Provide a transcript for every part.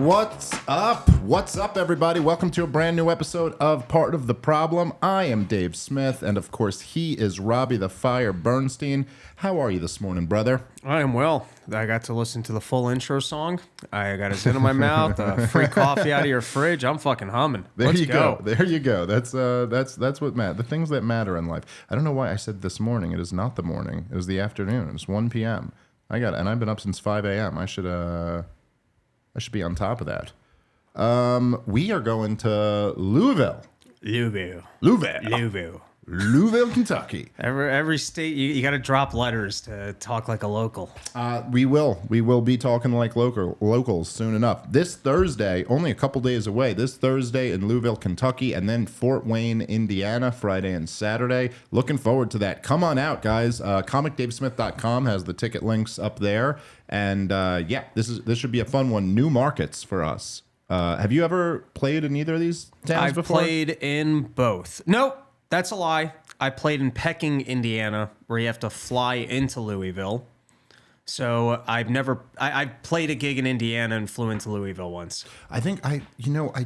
What's up? What's up, everybody? Welcome to a brand new episode of Part of the Problem. I am Dave Smith, and of course, he is Robbie the Fire Bernstein. How are you this morning, brother? I am well. I got to listen to the full intro song. I got a zin in my mouth, free coffee out of your fridge. I'm fucking humming. Let's go. There you go. That's what matters. The things that matter in life. I don't know why I said this morning. It is not the morning. It was the afternoon. It's 1 p.m. And I've been up since 5 a.m. I should be on top of that. We are going to Louisville, Kentucky. Every state, you got to drop letters to talk like a local. We will be talking like locals soon enough. This Thursday, only a couple days away, this Thursday in Louisville, Kentucky, and then Fort Wayne, Indiana, Friday and Saturday. Looking forward to that. Come on out, guys. ComicDaveSmith.com has the ticket links up there. And this should be a fun one. New markets for us. Have you ever played in either of these towns before? I've played in both. Nope, that's a lie. I played in Peking, Indiana, where you have to fly into Louisville. So I played a gig in Indiana and flew into Louisville once. I think I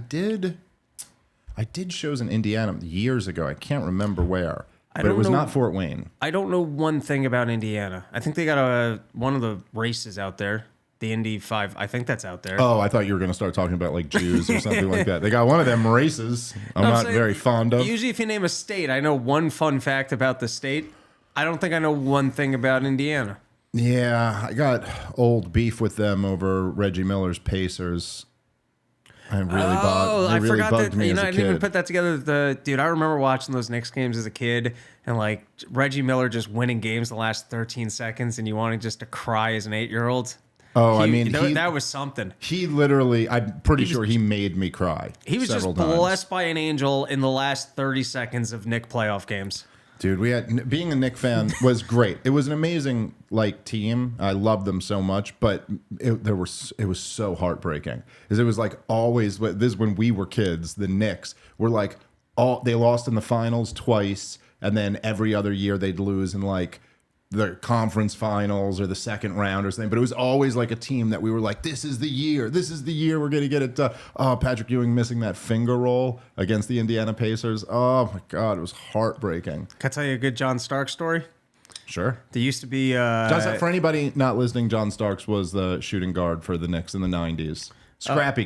did shows in Indiana years ago. I can't remember where. But it was not Fort Wayne. I don't know one thing about Indiana. I think they got one of the races out there. The Indy 5, I think that's out there. Oh, I thought you were going to start talking about like Jews or something like that. They got one of them races I'm not very fond of. Usually if you name a state, I know one fun fact about the state. I don't think I know one thing about Indiana. Yeah, I got old beef with them over Reggie Miller's Pacers. I forgot that. Me I as a didn't kid. even put that together. Dude, I remember watching those Knicks games as a kid, and like Reggie Miller just winning games the last 13 seconds, and you wanted just to cry as an 8-year-old. Oh, that was something. He literally, I'm pretty sure he made me cry. He was just blessed by an angel in the last 30 seconds of Knick playoff games. Dude, being a Knick fan was great. It was an amazing team. I loved them so much, but it was so heartbreaking. Because it was like always, this is when we were kids, the Knicks were like they lost in the finals twice, and then every other year they'd lose in like the conference finals or the second round or something. But it was always like a team that we were like, this is the year we're going to get it done. Oh, Patrick Ewing missing that finger roll against the Indiana Pacers. Oh my God, it was heartbreaking. Can I tell you a good John Starks story? Sure. There used to be... for anybody not listening, John Starks was the shooting guard for the Knicks in the 90s. Scrappy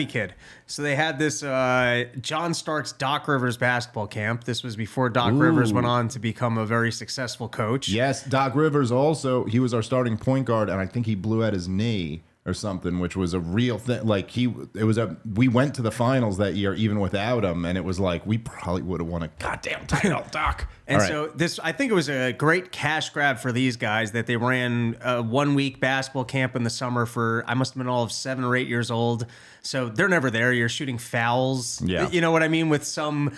kid. So they had this John Starks Doc Rivers basketball camp. This was before Doc Rivers went on to become a very successful coach. Yes, Doc Rivers also, he was our starting point guard, and I think he blew out his knee or something, which was a real thing. Like we went to the finals that year even without him, and it was like we probably would have won a goddamn title, Doc. And so I think it was a great cash grab for these guys that they ran a 1-week basketball camp in the summer for, I must have been all of 7 or 8 years old. So they're never there. You're shooting fouls. Yeah. You know what I mean? With some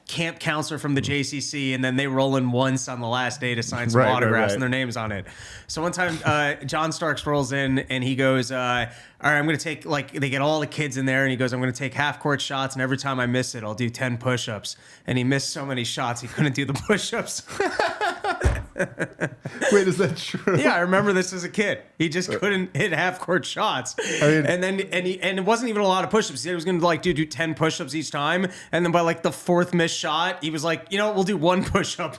camp counselor from the JCC, and then they roll in once on the last day to sign some autographs and their names on it. So one time John Starks rolls in and he goes, all right, I'm going to take, they get all the kids in there, and he goes, I'm going to take half-court shots, and every time I miss it, I'll do 10 push-ups. And he missed so many shots, he couldn't do the push-ups. Wait, is that true? Yeah, I remember this as a kid. He just couldn't hit half-court shots. And it wasn't even a lot of push-ups. He said he was going to do 10 push-ups each time, and then by the 4th missed shot, he was like, we'll do 1 push-up.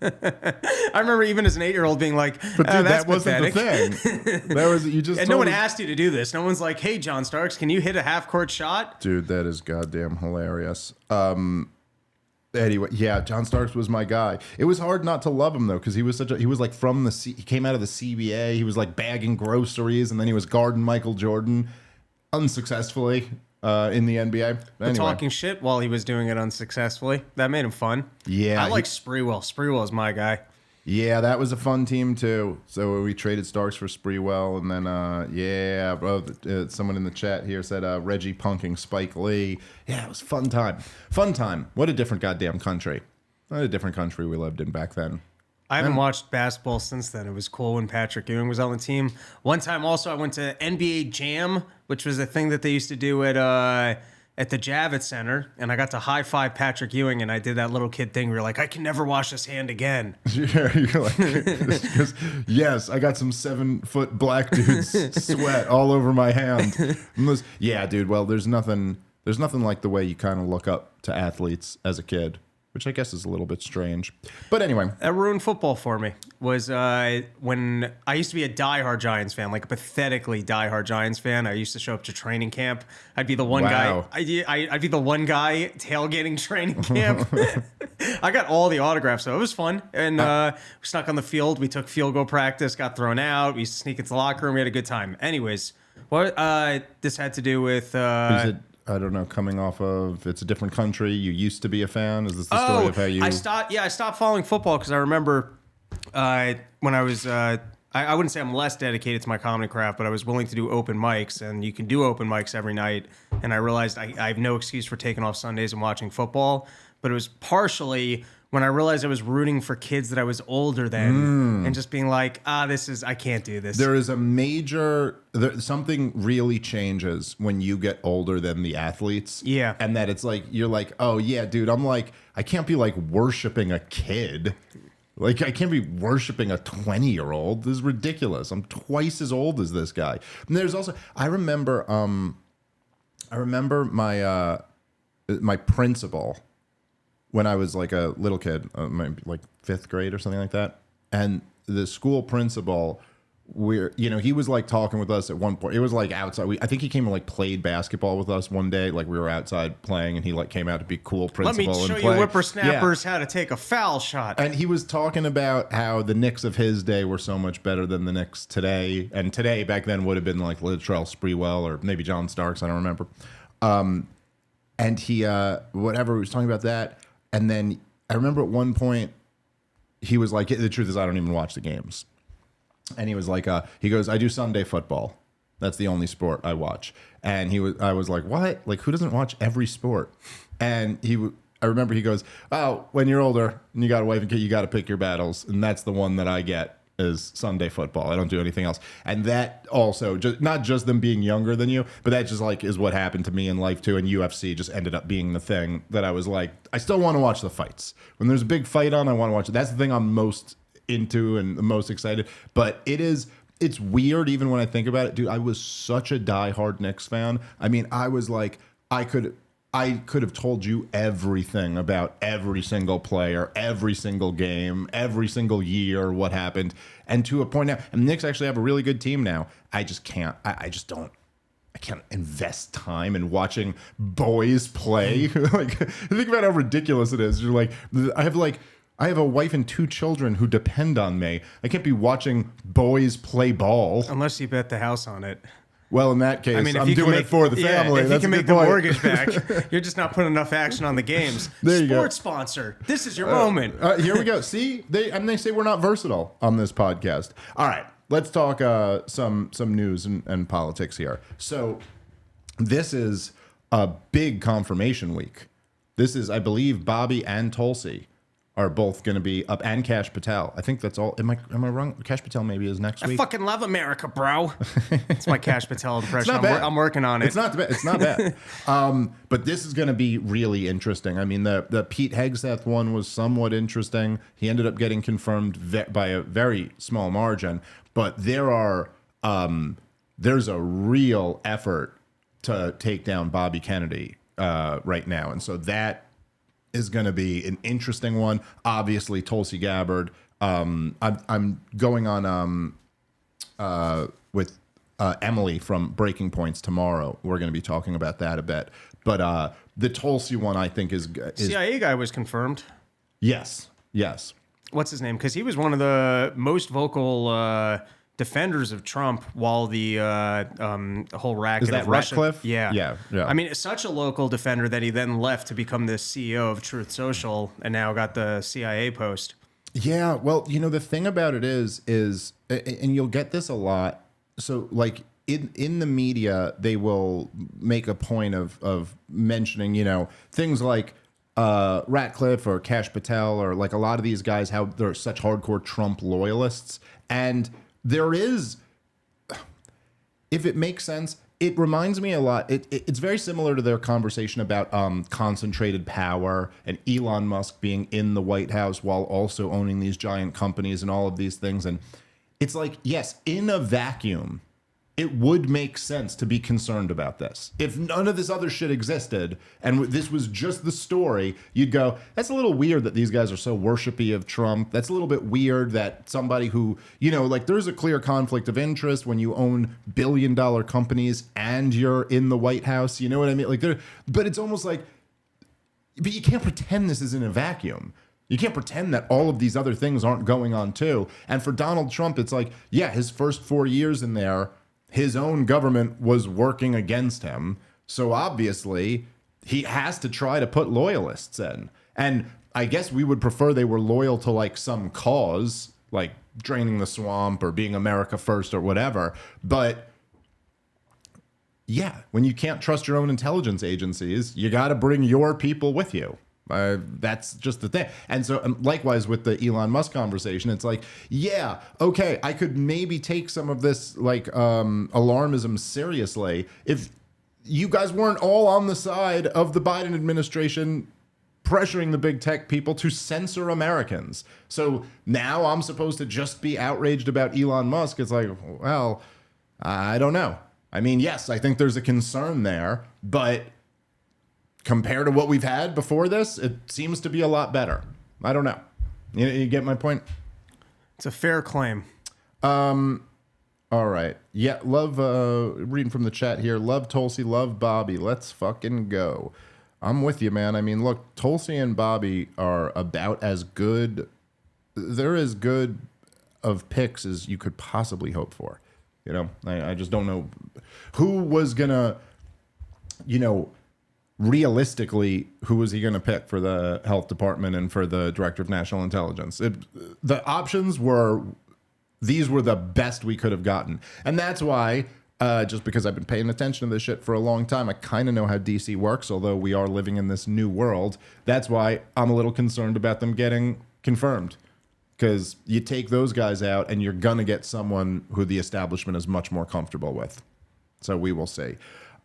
I remember even as an 8-year-old being like, but dude, that's that wasn't pathetic. The thing. That was you just. And no one asked you to do this. No one's like, hey, John Starks, can you hit a half-court shot? Dude, that is goddamn hilarious. Anyway, yeah, John Starks was my guy. It was hard not to love him though, because he was he came out of the CBA. He was like bagging groceries, and then he was guarding Michael Jordan unsuccessfully in the NBA. Anyway. Talking shit while he was doing it unsuccessfly. That made him fun. Yeah, I like Sprewell. Sprewell is my guy. Yeah, that was a fun team too. So we traded Starks for Sprewell, and then someone in the chat here said Reggie punking Spike Lee. Yeah, it was fun time. Fun time. What a different goddamn country. What a different country we lived in back then. I haven't watched basketball since then. It was cool when Patrick Ewing was on the team. One time also I went to NBA Jam, which was a thing that they used to do at at the Javits Center, and I got to high-five Patrick Ewing, and I did that little kid thing where you're like, I can never wash this hand again. Yeah, you're like, yes, I got some 7-foot black dude's sweat all over my hand. Yeah, dude, well, there's nothing like the way you kind of look up to athletes as a kid, which I guess is a little bit strange. But anyway. That ruined football for me. Was when I used to be a diehard Giants fan, like a pathetically diehard Giants fan. I used to show up to training camp. I'd be the one guy. I'd be the one guy tailgating training camp. I got all the autographs, so it was fun. And we snuck on the field. We took field goal practice, got thrown out. We used to sneak into the locker room. We had a good time. Anyways, what this had to do with... I don't know, coming off of it's a different country. You used to be a fan. Is this the story of how you... I stopped following football because I remember when I was... I wouldn't say I'm less dedicated to my comedy craft, but I was willing to do open mics, and you can do open mics every night. And I realized I have no excuse for taking off Sundays and watching football. But it was partially when I realized I was rooting for kids that I was older than and just being like, I can't do this. There is something really changes when you get older than the athletes. Yeah. And that it's like, you're like, oh yeah, dude, I can't be like worshiping a kid. Like, I can't be worshiping a 20-year-old. This is ridiculous. I'm twice as old as this guy. And there's also, I remember my principal, when I was like a little kid, maybe like 5th grade or something like that. And the school principal, he was like talking with us at one point. It was like outside. I think he came and like played basketball with us one day. Like we were outside playing, and he like came out to be cool principal. Let me show you whippersnappers how to take a foul shot. And he was talking about how the Knicks of his day were so much better than the Knicks today. And today, back then, would have been like Latrell Sprewell or maybe John Starks. I don't remember. And he, whatever, he was talking about that. And then I remember at one point, he was like, the truth is I don't even watch the games. And he was like, he goes, I do Sunday football. That's the only sport I watch. And I was like, what? Like, who doesn't watch every sport? And I remember he goes, oh, when you're older and you got a wife and kid, you got to pick your battles. And that's the one that I get is Sunday football. I don't do anything else. And that also, not just them being younger than you, but that just like is what happened to me in life too. And UFC just ended up being the thing that I was like, I still want to watch the fights. When there's a big fight on, I want to watch it. That's the thing I'm most into and the most excited. But it's weird even when I think about it. Dude, I was such a diehard Knicks fan. I mean, I was like, I could have told you everything about every single player, every single game, every single year, what happened. And to a point now, and the Knicks actually have a really good team now. I just can't. I can't invest time in watching boys play. Like, think about how ridiculous it is. You're like, I have a wife and 2 children who depend on me. I can't be watching boys play ball. Unless you bet the house on it. Well, in that case, I'm doing it for the family. If you can make the mortgage back, you're just not putting enough action on the games. There you go. Sports sponsor. This is your moment. Here we go. See, they say we're not versatile on this podcast. All right, let's talk some news and politics here. So this is a big confirmation week. This is, I believe, Bobby and Tulsi are both going to be up, and Kash Patel. I think that's all. Am I wrong? Kash Patel maybe is next week. I fucking love America, bro. It's my Kash Patel impression. I'm working on it. It's not bad. It's not bad. But this is going to be really interesting. I mean, the Pete Hegseth one was somewhat interesting. He ended up getting confirmed by a very small margin. But there's a real effort to take down Bobby Kennedy right now, and so that is going to be an interesting one. Obviously, Tulsi Gabbard. I'm going on with Emily from Breaking Points tomorrow. We're going to be talking about that a bit. But the Tulsi one, I think, is CIA guy was confirmed. Yes. What's his name? Because he was one of the most vocal defenders of Trump while the whole racket is that of Russia. Ratcliffe? Yeah. I mean, such a local defender that he then left to become the CEO of Truth Social and now got the CIA post. Yeah, well, the thing about it is, and you'll get this a lot. So, like in the media, they will make a point of mentioning, things like Ratcliffe or Kash Patel or like a lot of these guys, how they're such hardcore Trump loyalists, and there is, if it makes sense, it reminds me a lot. It's very similar to their conversation about concentrated power and Elon Musk being in the White House while also owning these giant companies and all of these things. And it's like, yes, in a vacuum, it would make sense to be concerned about this. If none of this other shit existed and this was just the story, you'd go, that's a little weird that these guys are so worshipy of Trump. That's a little bit weird that somebody who, like there's a clear conflict of interest when you own billion-dollar companies and you're in the White House. You know what I mean? But it's almost like, but you can't pretend this is in a vacuum. You can't pretend that all of these other things aren't going on too. And for Donald Trump, it's like, yeah, his first 4 years in there, his own government was working against him. So obviously he has to try to put loyalists in. And I guess we would prefer they were loyal to like some cause, like draining the swamp or being America first or whatever. But yeah, when you can't trust your own intelligence agencies, you got to bring your people with you. That's just the thing. And so likewise with the Elon Musk conversation, it's like, yeah, okay, I could maybe take some of this like alarmism seriously if you guys weren't all on the side of the Biden administration pressuring the big tech people to censor Americans. So now I'm supposed to just be outraged about Elon Musk. It's like, well, I don't know. I mean, yes, I think there's a concern there, but compared to what we've had before this, it seems to be a lot better. I don't know. You get my point? It's a fair claim. All right. Yeah, love, reading from the chat here, love Tulsi, love Bobby. Let's fucking go. I'm with you, man. I mean, look, Tulsi and Bobby are about as good. They're as good of picks as you could possibly hope for. I just don't know who was going to, realistically, who was he going to pick for the health department and for the director of national intelligence? The options were, these were the best we could have gotten. And that's why, just because I've been paying attention to this shit for a long time, I kind of know how DC works, although we are living in this new world. That's why I'm a little concerned about them getting confirmed. Because you take those guys out and you're going to get someone who the establishment is much more comfortable with. So we will see.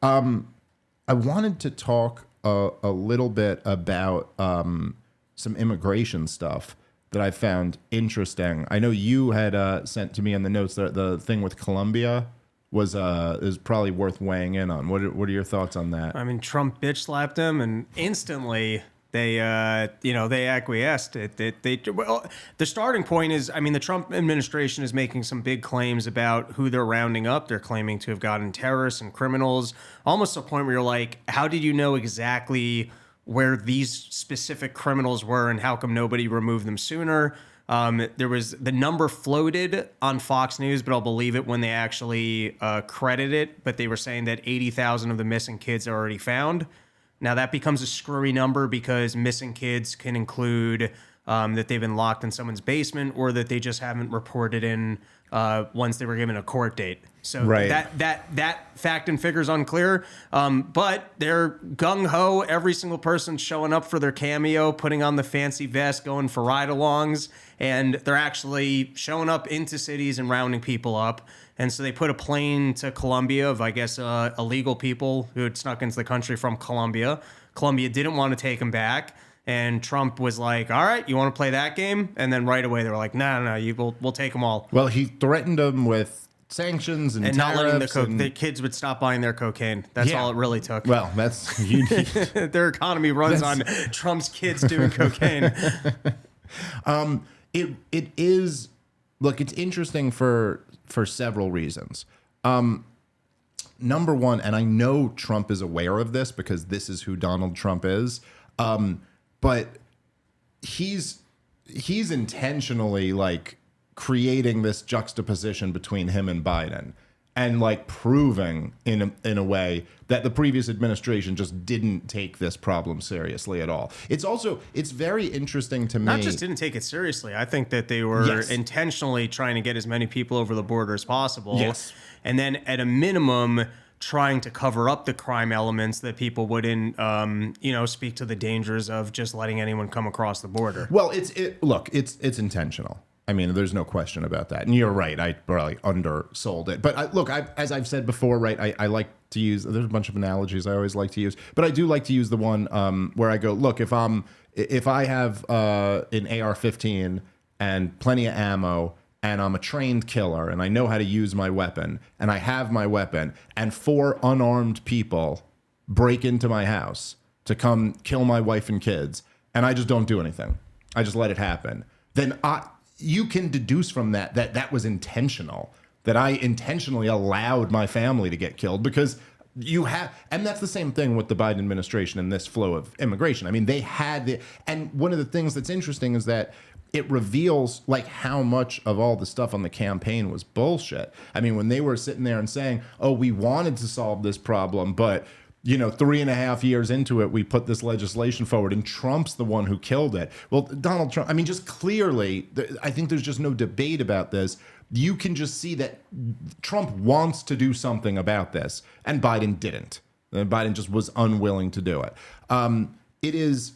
I wanted to talk a little bit about some immigration stuff that I found interesting. I know you had sent to me in the notes that the thing with Colombia is probably worth weighing in on. What are your thoughts on that? I mean, Trump bitch slapped him, and instantly they acquiesced. The starting point is, I mean, the Trump administration is making some big claims about who they're rounding up. They're claiming to have gotten terrorists and criminals, almost to a point where you're like, how did you know exactly where these specific criminals were, and how come nobody removed them sooner? There was the number floated on Fox News, but I'll believe it when they actually credit it. But they were saying that 80,000 of the missing kids are already found. Now, that becomes a screwy number because missing kids can include that they've been locked in someone's basement or that they just haven't reported in once they were given a court date. So right. that fact and figure is unclear. But they're gung-ho. Every single person showing up for their cameo, putting on the fancy vest, going for ride-alongs. And they're actually showing up into cities and rounding people up. And so they put a plane to Colombia of, I guess, illegal people who had snuck into the country from Colombia. Colombia didn't want to take them back. And Trump was like, all right, you want to play that game? And then right away they were like, no, we'll take them all. Well, he threatened them with sanctions and not letting the kids would stop buying their cocaine. That's all it really took. Well, that's unique. Their economy runs on Trump's kids doing cocaine. It is, look, it's interesting for several reasons. Number one, and I know Trump is aware of this because this is who Donald Trump is. But he's intentionally like creating this juxtaposition between him and Biden and like proving in a way that the previous administration just didn't take this problem seriously at all. It's very interesting to me. Not just didn't take it seriously. I think that they were intentionally trying to get as many people over the border as possible. Yes. And then at a minimum, trying to cover up the crime elements that people wouldn't, speak to the dangers of just letting anyone come across the border. Well, it's intentional. I mean, there's no question about that. And you're right. I probably undersold it. But look, as I've said before, right, I like to use, there's a bunch of analogies I always like to use, but I do like to use the one where I go, look, if I have an AR-15 and plenty of ammo, and I'm a trained killer, and I know how to use my weapon, and I have my weapon, and 4 unarmed people break into my house to come kill my wife and kids, and I just don't do anything, I just let it happen, then you can deduce from that was intentional, that I intentionally allowed my family to get killed, because you have, and that's the same thing with the Biden administration and this flow of immigration. I mean, they had and one of the things that's interesting is that it reveals like how much of all the stuff on the campaign was bullshit. I mean, when they were sitting there and saying, oh, we wanted to solve this problem, but 3.5 years into it, we put this legislation forward, and Trump's the one who killed it. Well, Donald Trump, I mean, just clearly, I think there's just no debate about this. You can just see that Trump wants to do something about this, and Biden didn't. Biden just was unwilling to do it. It is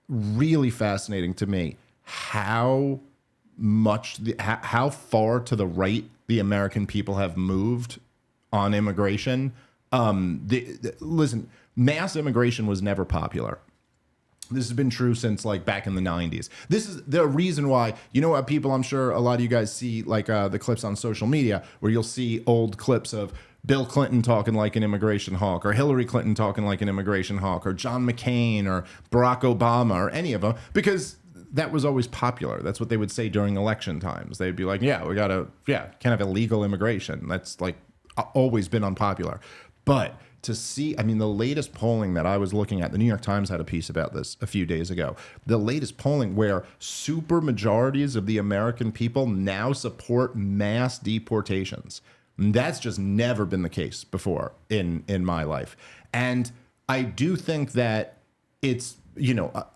really fascinating to me how far to the right the American people have moved on immigration. Listen, mass immigration was never popular. This has been true since like back in the 90s. This is the reason why, what people, I'm sure a lot of you guys see like the clips on social media where you'll see old clips of Bill Clinton talking like an immigration hawk, or Hillary Clinton talking like an immigration hawk, or John McCain, or Barack Obama, or any of them, because that was always popular. That's what they would say during election times. They'd be like, can't have illegal immigration. That's like always been unpopular. But to see, I mean, the latest polling that I was looking at, the New York Times had a piece about this a few days ago. The latest polling where super majorities of the American people now support mass deportations. That's just never been the case before in my life. And I do think that it's,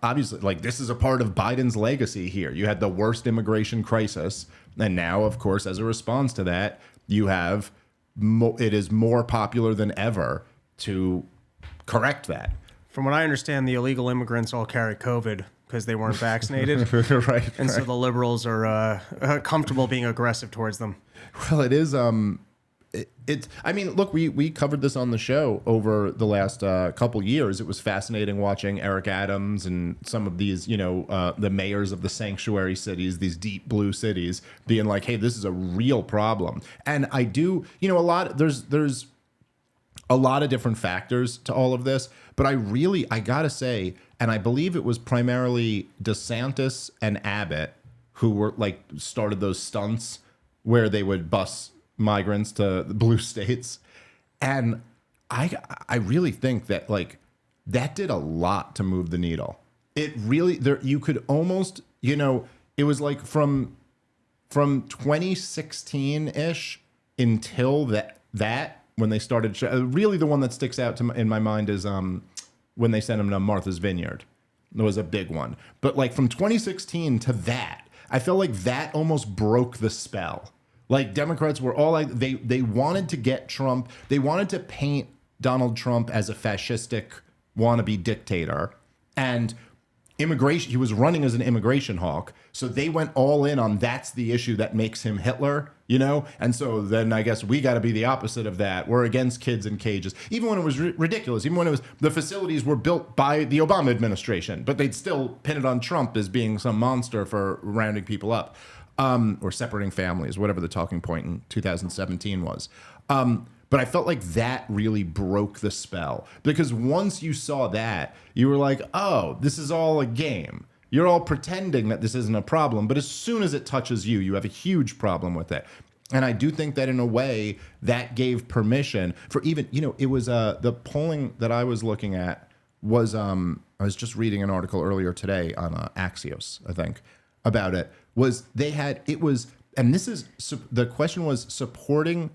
obviously, like, this is a part of Biden's legacy here. You had the worst immigration crisis. And now, of course, as a response to that, you have, it is more popular than ever to correct that. From what I understand, the illegal immigrants all carry COVID because they weren't vaccinated. Right. And so the liberals are comfortable being aggressive towards them. Well, it is, I mean, look, we covered this on the show over the last couple years. It was fascinating watching Eric Adams and some of these, the mayors of the sanctuary cities, these deep blue cities, being like, hey, this is a real problem. And I do, there's a lot of different factors to all of this, but I gotta say, and I believe it was primarily DeSantis and Abbott who were like started those stunts where they would bus migrants to the blue states. And I really think that like that did a lot to move the needle. It really, you could almost, it was like from 2016-ish until that when they started, really the one that sticks out in my mind is when they sent him to Martha's Vineyard. It was a big one. But like from 2016 to that, I felt like that almost broke the spell. Like Democrats were all like, they wanted to get Trump. They wanted to paint Donald Trump as a fascistic wannabe dictator. And immigration, he was running as an immigration hawk. So they went all in on that's the issue that makes him Hitler, And so then I guess we got to be the opposite of that. We're against kids in cages. Even when it was ridiculous, even when it was, the facilities were built by the Obama administration, but they'd still pin it on Trump as being some monster for rounding people up. Or separating families, whatever the talking point in 2017 was. But I felt like that really broke the spell. Because once you saw that, you were like, oh, this is all a game. You're all pretending that this isn't a problem. But as soon as it touches you, you have a huge problem with it. And I do think that in a way that gave permission for even, it was the polling that I was looking at was, I was just reading an article earlier today on Axios, I think, about it. And this is, the question was supporting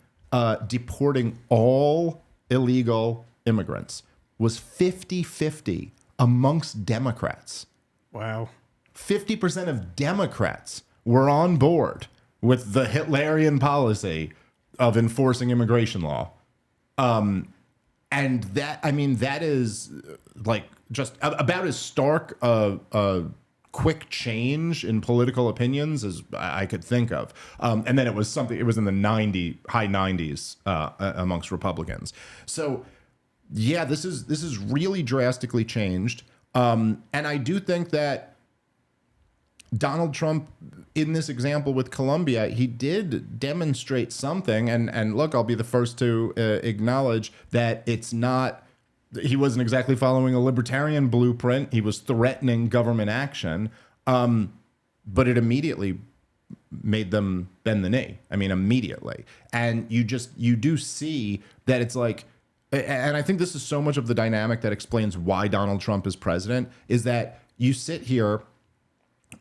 deporting all illegal immigrants was 50-50 amongst Democrats. Wow. 50% of Democrats were on board with the Hitlerian policy of enforcing immigration law. And that, I mean, that is like just about as stark a quick change in political opinions as I could think of. And then it was in the high 90s amongst Republicans. So yeah, this is really drastically changed. And I do think that Donald Trump, in this example with Colombia, he did demonstrate something. And look, I'll be the first to acknowledge that he wasn't exactly following a libertarian blueprint. He was threatening government action. But it immediately made them bend the knee. I mean, immediately. And you do see that it's like, and I think this is so much of the dynamic that explains why Donald Trump is president, is that you sit here,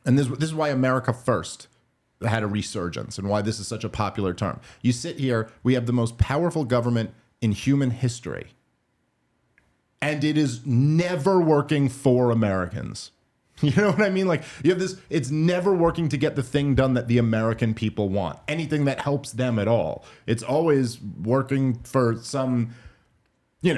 and this is why America First had a resurgence and why this is such a popular term. You sit here, we have the most powerful government in human history, and it is never working for Americans. You know what I mean? Like, you have this, it's never working to get the thing done that the American people want, anything that helps them at all. It's always working for some,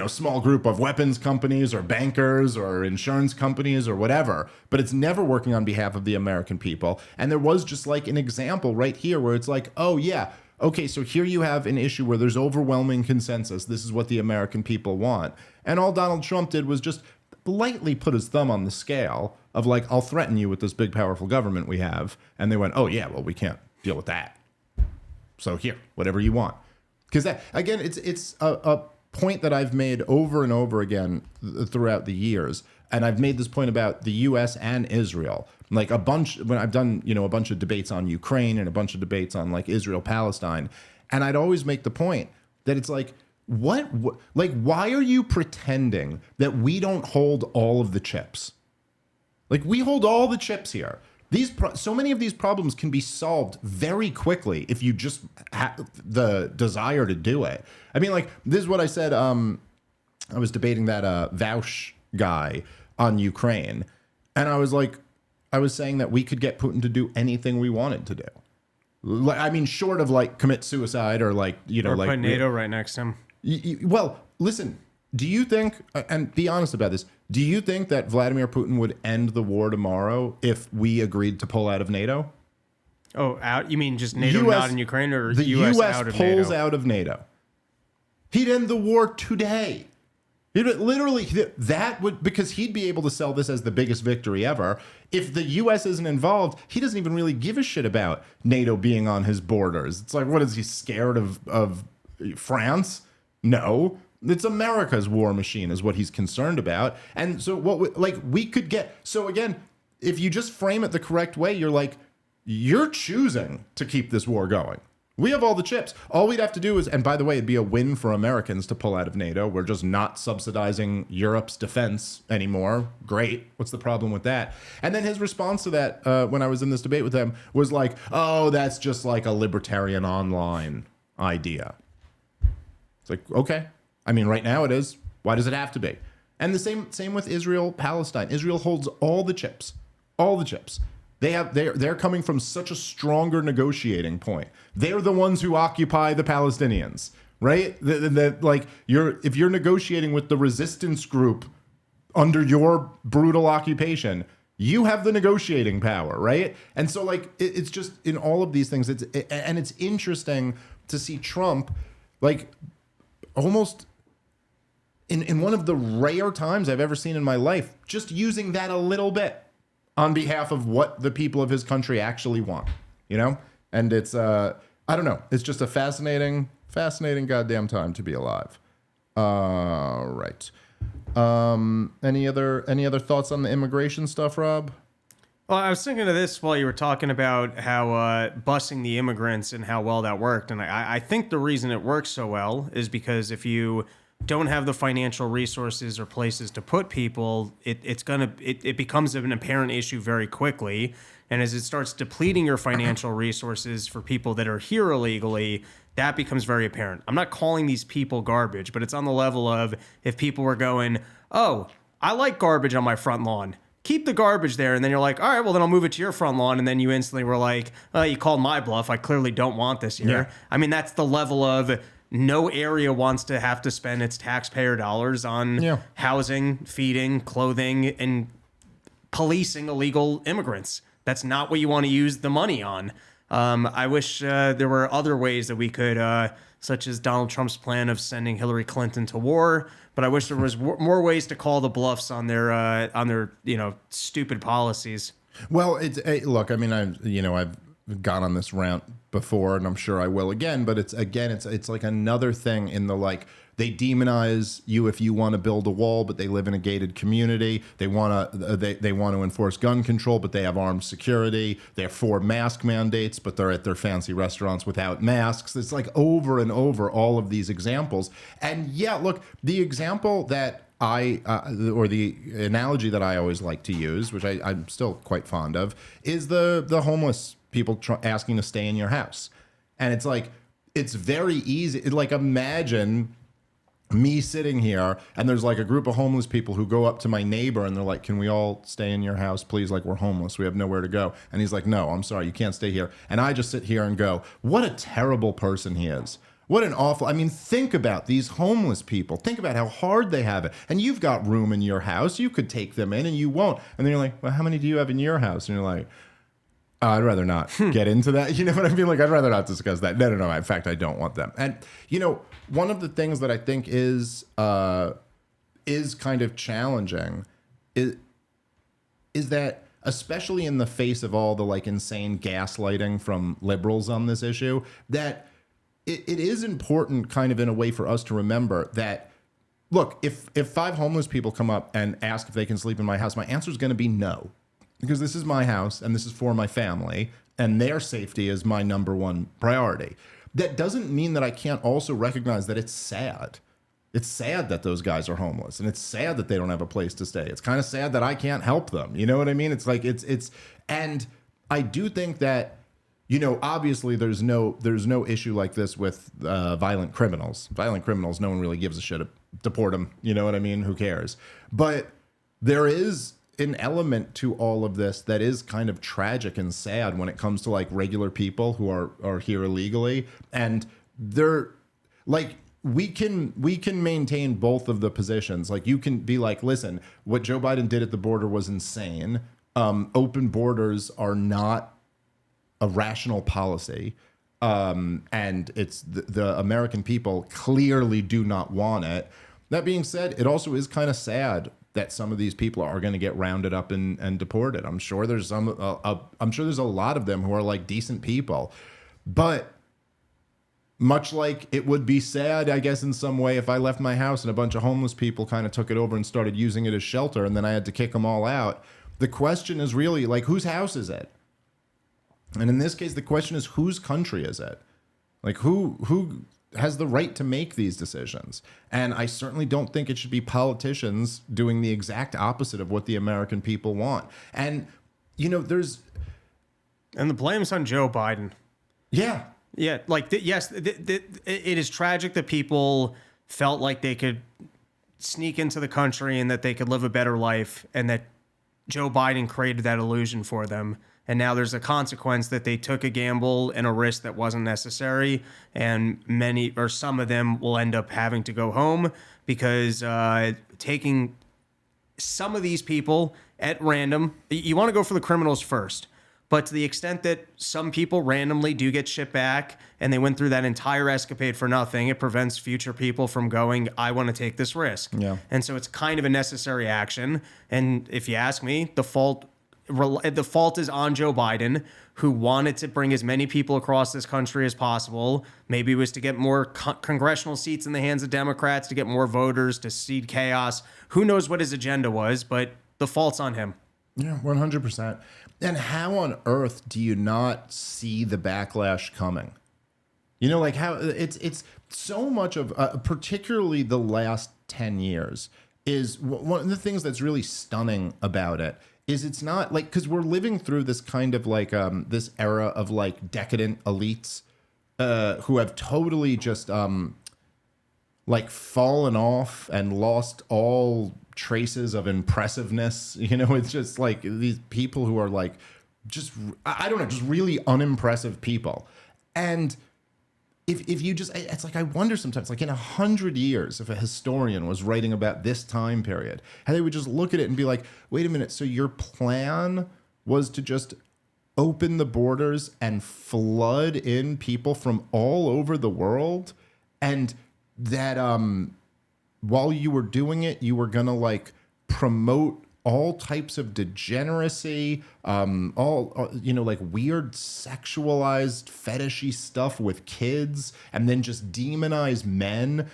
small group of weapons companies or bankers or insurance companies or whatever, but it's never working on behalf of the American people. And there was just like an example right here where it's like, oh yeah, okay, so here you have an issue where there's overwhelming consensus. This is what the American people want. And all Donald Trump did was just lightly put his thumb on the scale of like, I'll threaten you with this big, powerful government we have. And they went, oh yeah, well, we can't deal with that. So here, whatever you want. Because that, again, it's a point that I've made over and over again throughout the years. And I've made this point about the US and Israel. Like when I've done, a bunch of debates on Ukraine and a bunch of debates on like Israel, Palestine. And I'd always make the point that it's like, why are you pretending that we don't hold all of the chips? Like, we hold all the chips here. So many of these problems can be solved very quickly if you just have the desire to do it. I mean, like, this is what I said. I was debating that Vaush guy on Ukraine, and I was saying that we could get Putin to do anything we wanted to do. I mean, short of like commit suicide or like, or like put NATO right next to him. Well, listen, do you think, and be honest about this, do you think that Vladimir Putin would end the war tomorrow if we agreed to pull out of NATO? Oh, out? You mean just NATO not in Ukraine, or the US out of pulls out of NATO? He'd end the war today. Because he'd be able to sell this as the biggest victory ever. If the U.S. isn't involved, he doesn't even really give a shit about NATO being on his borders. It's like, what is he, scared of France? No. It's America's war machine is what he's concerned about. And so we could get, so again, if you just frame it the correct way, you're choosing to keep this war going. We have all the chips. All we'd have to do is, and by the way, it'd be a win for Americans to pull out of NATO. We're just not subsidizing Europe's defense anymore. Great. What's the problem with that? And then his response to that, when I was in this debate with him, was like, oh, that's just like a libertarian online idea. It's like, okay. I mean, right now it is. Why does it have to be? And the same with Israel, Palestine. Israel holds all the chips. All the chips. They're coming from such a stronger negotiating point. They're the ones who occupy the Palestinians, right? If you're negotiating with the resistance group under your brutal occupation, you have the negotiating power, right? And so it's just in all of these things. It's interesting to see Trump almost in one of the rare times I've ever seen in my life, just using that a little bit on behalf of what the people of his country actually want, And it's, I don't know. It's just a fascinating goddamn time to be alive. Right. Any other thoughts on the immigration stuff, Rob? Well, I was thinking of this while you were talking about how busing the immigrants and how well that worked. And I think the reason it works so well is because if you don't have the financial resources or places to put people, it becomes an apparent issue very quickly. And as it starts depleting your financial resources for people that are here illegally, that becomes very apparent. I'm not calling these people garbage, but it's on the level of if people were going, oh, I like garbage on my front lawn. Keep the garbage there. And then you're like, all right, well, then I'll move it to your front lawn. And then you instantly were like, you called my bluff. I clearly don't want this here. Yeah. I mean, that's the level of no area wants to have to spend its taxpayer dollars on housing, feeding, clothing, and policing illegal immigrants. That's not what you want to use the money on. I wish there were other ways that we could, such as Donald Trump's plan of sending Hillary Clinton to war. But I wish there was more ways to call the bluffs on their stupid policies. Well, look. I mean, I've gone on this rant before, and I'm sure I will again. But it's like another thing in the like. They demonize you if you want to build a wall, but they live in a gated community. They want to enforce gun control, but they have armed security. They're for mask mandates, but they're at their fancy restaurants without masks. It's like over and over all of these examples. And yeah, look, the example that or the analogy that I always like to use, which I'm still quite fond of, is the homeless people asking to stay in your house. And it's like, it's very easy. Like, imagine me sitting here and there's like a group of homeless people who go up to my neighbor and they're like, can we all stay in your house, please? Like, we're homeless. We have nowhere to go. And he's like, no, I'm sorry, you can't stay here. And I just sit here and go, what a terrible person he is. What an awful, I mean, think about these homeless people. Think about how hard they have it. And you've got room in your house. You could take them in and you won't. And then you're like, well, how many do you have in your house? And you're like, I'd rather not get into that. You know what I mean? Like, I'd rather not discuss that. No. In fact, I don't want them. And, one of the things that I think is kind of challenging is that, especially in the face of all the like insane gaslighting from liberals on this issue, that it is important kind of in a way for us to remember that, look, if 5 homeless people come up and ask if they can sleep in my house, my answer is going to be no. Because this is my house and this is for my family and their safety is my number one priority. That doesn't mean that I can't also recognize that it's sad. It's sad that those guys are homeless and it's sad that they don't have a place to stay. It's kind of sad that I can't help them. You know what I mean? It's like and I do think that, obviously there's no issue like this with violent criminals. Violent criminals, no one really gives a shit. Deport them. You know what I mean? Who cares? But there is an element to all of this that is kind of tragic and sad when it comes to like regular people who are here illegally. And they're like, we can maintain both of the positions. Like, you can be like, listen, what Joe Biden did at the border was insane. Open borders are not a rational policy. And it's the American people clearly do not want it. That being said, it also is kind of sad that some of these people are going to get rounded up and deported. I'm sure there's a lot of them who are like decent people, but much like it would be sad, I guess, in some way, if I left my house and a bunch of homeless people kind of took it over and started using it as shelter, and then I had to kick them all out. The question is really like, whose house is it? And in this case, the question is, whose country is it? Like, who has the right to make these decisions? And I certainly don't think it should be politicians doing the exact opposite of what the American people want. And, and the blame's on Joe Biden. Yeah. Yeah. Like, yes, it is tragic that people felt like they could sneak into the country and that they could live a better life, and that Joe Biden created that illusion for them. And now there's a consequence that they took a gamble and a risk that wasn't necessary. And some of them will end up having to go home because taking some of these people at random, you want to go for the criminals first. But to the extent that some people randomly do get shipped back and they went through that entire escapade for nothing, it prevents future people from going, I want to take this risk. Yeah. And so it's kind of a necessary action. And if you ask me, the fault is on Joe Biden, who wanted to bring as many people across this country as possible. Maybe it was to get more congressional seats in the hands of Democrats, to get more voters, to seed chaos. Who knows what his agenda was, but the fault's on him. Yeah, 100%. And how on earth do you not see the backlash coming? Like how it's so much of, particularly the last 10 years, is one of the things that's really stunning about it. Is it's not like, because we're living through this kind of like this era of like decadent elites who have totally just like fallen off and lost all traces of impressiveness. It's just like these people who are like just, I don't know, just really unimpressive people. And if you just, it's like, I wonder sometimes, like in 100 years, if a historian was writing about this time period, how they would just look at it and be like, wait a minute, so your plan was to just open the borders and flood in people from all over the world, and that while you were doing it, you were gonna like promote all types of degeneracy, like weird sexualized fetishy stuff with kids, and then just demonize men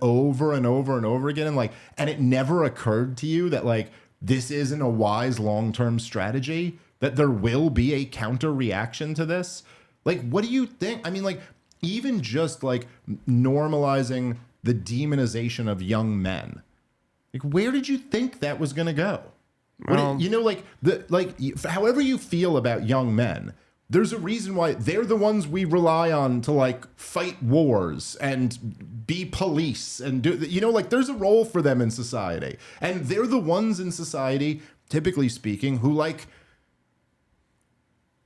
over and over and over again. And it never occurred to you that like, this isn't a wise long-term strategy, that there will be a counter reaction to this. Like, what do you think? I mean, like, even just like normalizing the demonization of young men. Like, where did you think that was going to go? Well, however you feel about young men, there's a reason why they're the ones we rely on to like fight wars and be police and do, there's a role for them in society. And they're the ones in society, typically speaking, who like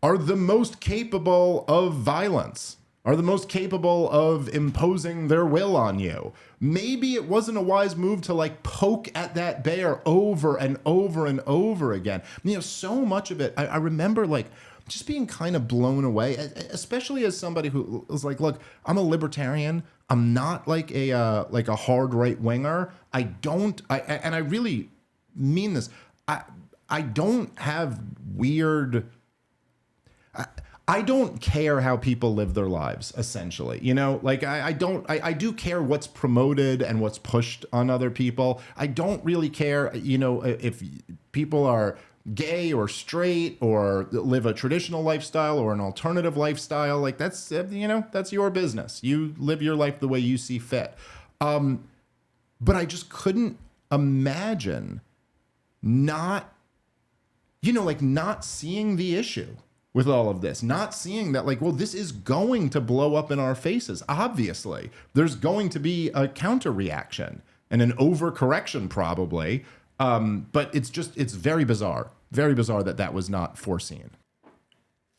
are the most capable of violence, are the most capable of imposing their will on you. Maybe it wasn't a wise move to like poke at that bear over and over and over again. So much of it, I remember like just being kind of blown away, especially as somebody who was like, look, I'm a libertarian. I'm not like a hard right winger. And I really mean this. I don't have weird. I don't care how people live their lives, essentially. I do care what's promoted and what's pushed on other people. I don't really care, if people are gay or straight or live a traditional lifestyle or an alternative lifestyle. Like that's your business. You live your life the way you see fit. But I just couldn't imagine not seeing the issue with all of this, not seeing that like, well, this is going to blow up in our faces. Obviously, there's going to be a counter reaction and an overcorrection probably. But it's very bizarre that was not foreseen.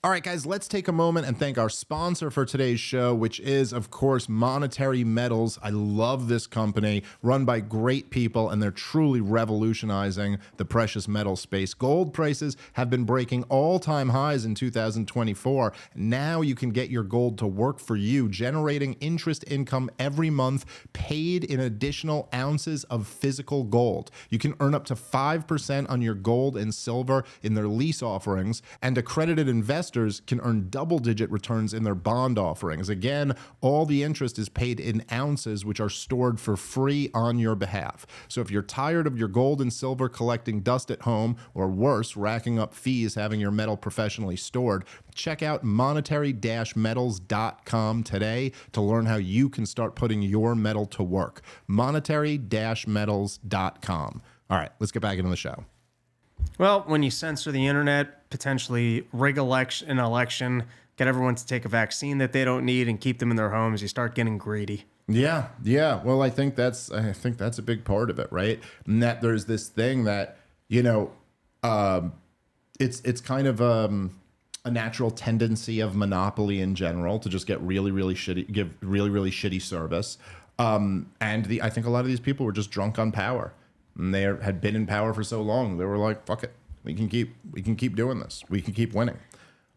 All right, guys, let's take a moment and thank our sponsor for today's show, which is, of course, Monetary Metals. I love this company, run by great people, and they're truly revolutionizing the precious metal space. Gold prices have been breaking all-time highs in 2024. Now you can get your gold to work for you, generating interest income every month, paid in additional ounces of physical gold. You can earn up to 5% on your gold and silver in their lease offerings, and accredited investors can earn double-digit returns in their bond offerings. Again, all the interest is paid in ounces, which are stored for free on your behalf. So if you're tired of your gold and silver collecting dust at home, or worse, racking up fees having your metal professionally stored, check out monetary-metals.com today to learn how you can start putting your metal to work. monetary-metals.com. All right, let's get back into the show. Well, when you censor the internet, potentially rig an election, get everyone to take a vaccine that they don't need and keep them in their homes, you start getting greedy. Yeah. Well, I think that's a big part of it, right? And that there's this thing that, it's kind of a natural tendency of monopoly in general to just get give really, really shitty service. I think a lot of these people were just drunk on power. And they had been in power for so long, they were like, "Fuck it, we can keep doing this. We can keep winning."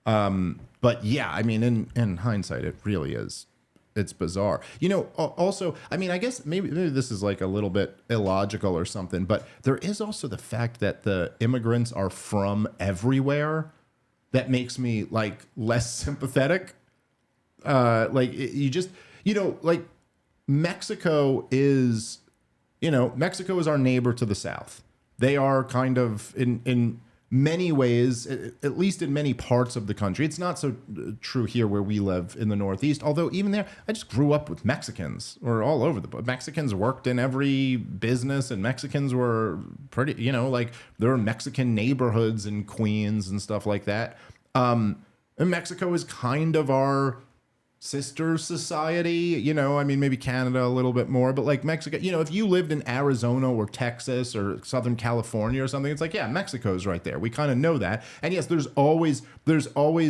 But yeah, I mean, in hindsight, it really is. It's bizarre. Also, I mean, I guess maybe this is like a little bit illogical or something, but there is also the fact that the immigrants are from everywhere. That makes me like less sympathetic. Mexico is. Mexico is our neighbor to the south. They are kind of, in many ways, at least in many parts of the country. It's not so true here where we live in the Northeast, although even there, I just grew up with Mexicans, or all over the place. Mexicans worked in every business, and Mexicans were pretty, there were Mexican neighborhoods in Queens and stuff like that. And Mexico is kind of our sister society, you know, I mean, maybe Canada a little bit more, but like Mexico, you know, if you lived in Arizona or Texas or Southern California or something, it's like, yeah, Mexico's right there. We kind of know that. And yes, there's always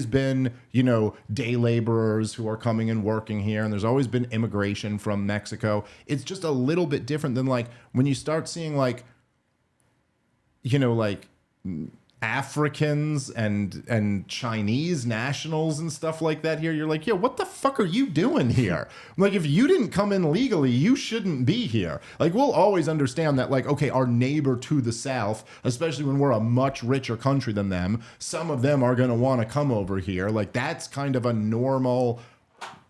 been, you know, day laborers who are coming and working here. And there's always been immigration from Mexico. It's just a little bit different than like when you start seeing like, you know, like Africans and Chinese nationals and stuff like that here. You're like, yo, what the fuck are you doing here? Like, if you didn't come in legally, you shouldn't be here. Like, we'll always understand that, like, okay, our neighbor to the south, especially when we're a much richer country than them, some of them are going to want to come over here. Like, that's kind of a normal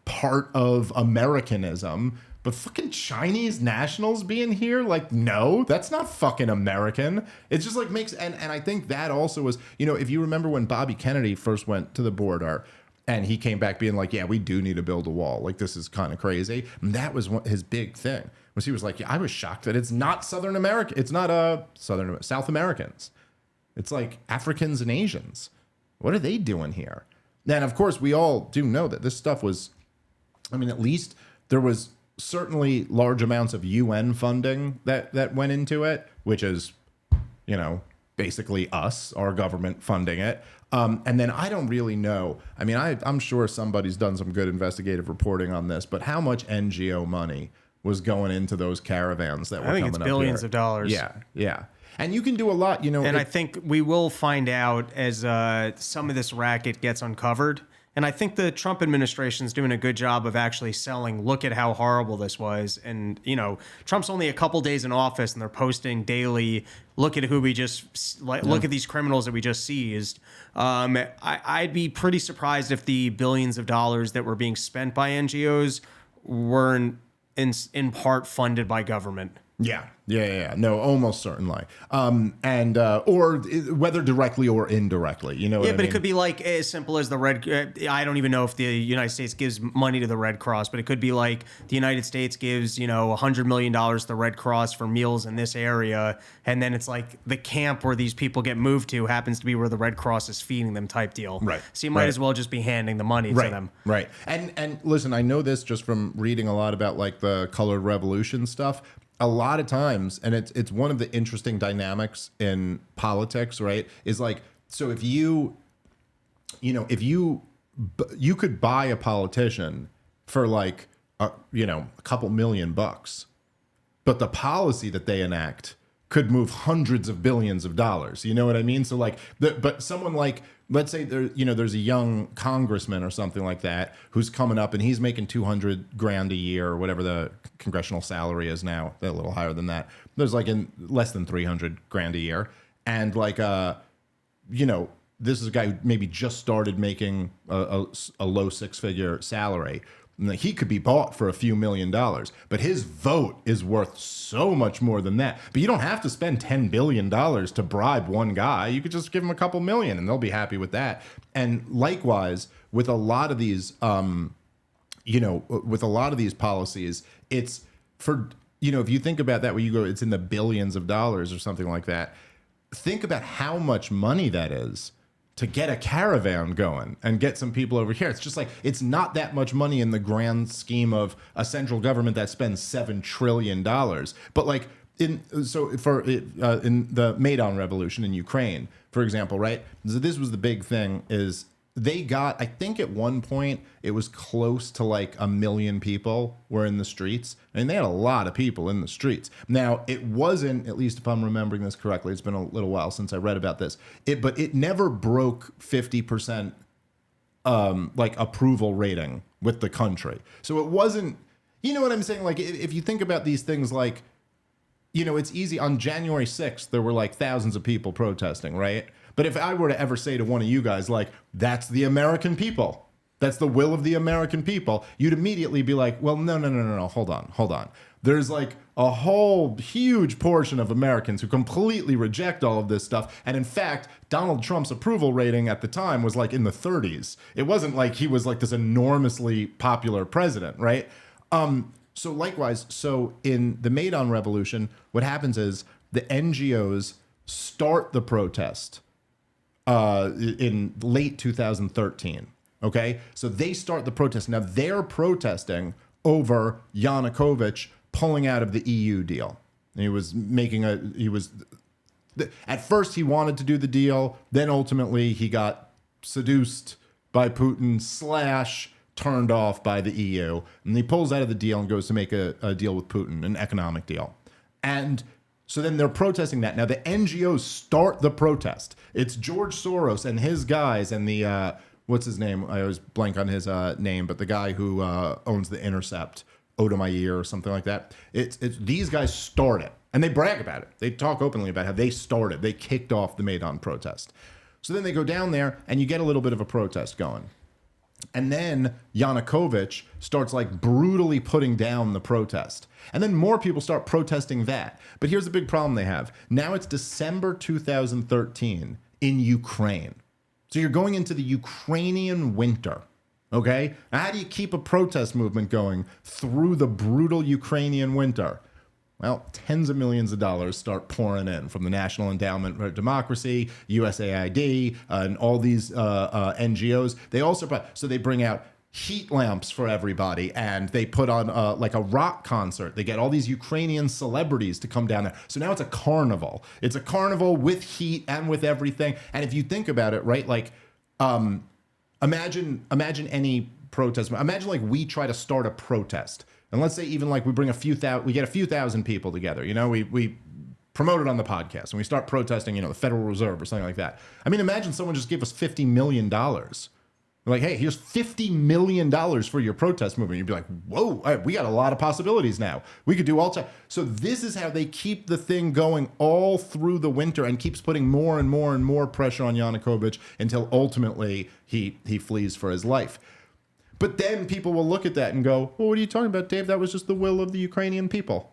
part of Americanism. But fucking Chinese nationals being here, like, no, that's not fucking American. It's just like makes, and I think that also was, you know, if you remember when Bobby Kennedy first went to the border and he came back being like, yeah, we do need to build a wall. Like, this is kind of crazy. And that was his big thing, was he was like, yeah, I was shocked that it's not Southern America. It's not South Americans. It's like Africans and Asians. What are they doing here? And of course, we all do know that this stuff was, I mean, at least there was certainly large amounts of UN funding that went into it, which is, you know, basically us, our government funding it. And then I don't really know. I mean, I'm sure somebody's done some good investigative reporting on this, but how much NGO money was going into those caravans that were coming up here? I think it's billions of dollars. Yeah, yeah. And you can do a lot, you know. And I think we will find out as some of this racket gets uncovered. And I think the Trump administration is doing a good job of actually selling, look at how horrible this was. And, you know, Trump's only a couple days in office and they're posting daily, look at who we just, look at these criminals that we just seized. I'd be pretty surprised if the billions of dollars that were being spent by NGOs weren't in part funded by government. Yeah. No, almost certainly. Or whether directly or indirectly, you know what I mean? But it could be like as simple as the Red. I don't even know if the United States gives money to the Red Cross, but it could be like the United States gives, you know, $100 million to the Red Cross for meals in this area. And then it's like the camp where these people get moved to happens to be where the Red Cross is feeding them type deal. Right. So you might as well just be handing the money to them. Right. And listen, I know this just from reading a lot about like the colored revolution stuff. A lot of times, and it's one of the interesting dynamics in politics, right? Is like, so if you could buy a politician for like, a couple $1,000,000, but the policy that they enact could move hundreds of billions of dollars. You know what I mean? So like, but someone like, let's say there's a young congressman or something like that who's coming up and he's making $200,000 a year or whatever the congressional salary is now. They're a little higher than that. There's like in less than $300,000 a year. And like, this is a guy who maybe just started making a low six-figure salary. And he could be bought for a few $1,000,000, but his vote is worth so much more than that. But you don't have to spend $10 billion to bribe one guy. You could just give him a couple million and they'll be happy with that. And likewise, with a lot of these, policies, it's for, if you think about that, where you go, it's in the billions of dollars or something like that. Think about how much money that is to get a caravan going and get some people over here. It's just like, it's not that much money in the grand scheme of a central government that spends $7 trillion. But like in the Maidan Revolution in Ukraine, for example, right? So this was the big thing is they got, I think at one point it was close to like 1 million people were in the streets. I mean, they had a lot of people in the streets. Now, it wasn't, at least if I'm remembering this correctly, it's been a little while since I read about this, but it never broke 50% like approval rating with the country. So it wasn't, you know what I'm saying? Like, if you think about these things, like, it's easy. On January 6th, there were like thousands of people protesting, right? But if I were to ever say to one of you guys, like, that's the American people, that's the will of the American people, you'd immediately be like, well, no, hold on. There's like a whole huge portion of Americans who completely reject all of this stuff. And in fact, Donald Trump's approval rating at the time was like in the 30s. It wasn't like he was like this enormously popular president, right? So likewise, so in the Maidan Revolution, what happens is the NGOs start the protest in late 2013. Okay, so they start the protest. Now they're protesting over Yanukovych pulling out of the EU deal. And at first he wanted to do the deal, then ultimately he got seduced by Putin / turned off by the EU, and he pulls out of the deal and goes to make a deal with Putin, an economic deal. And so then they're protesting that. Now the NGOs start the protest. It's George Soros and his guys and the what's his name? I always blank on his name, but the guy who owns The Intercept, Odomeyer or something like that. It's these guys start it, and they brag about it. They talk openly about how they started. They kicked off the Maidan protest. So then they go down there, and you get a little bit of a protest going. And then Yanukovych starts like brutally putting down the protest. And then more people start protesting that. But here's the big problem they have. Now it's December 2013 in Ukraine. So you're going into the Ukrainian winter. Okay? Now, how do you keep a protest movement going through the brutal Ukrainian winter? Well, tens of millions of dollars start pouring in from the National Endowment for Democracy, USAID, and all these NGOs. They bring out heat lamps for everybody, and they put on like a rock concert. They get all these Ukrainian celebrities to come down there. So now it's a carnival. It's a carnival with heat and with everything. And if you think about it, right, like imagine any protest. Imagine like we try to start a protest. And let's say even like we get a few thousand people together. You know, we promote it on the podcast and we start protesting, the Federal Reserve or something like that. I mean, imagine someone just gave us $50 million. Like, hey, here's $50 million for your protest movement. You'd be like, whoa, we got a lot of possibilities now. We could do all time. So this is how they keep the thing going all through the winter and keeps putting more and more and more pressure on Yanukovych until ultimately he flees for his life. But then people will look at that and go, well, what are you talking about, Dave? That was just the will of the Ukrainian people.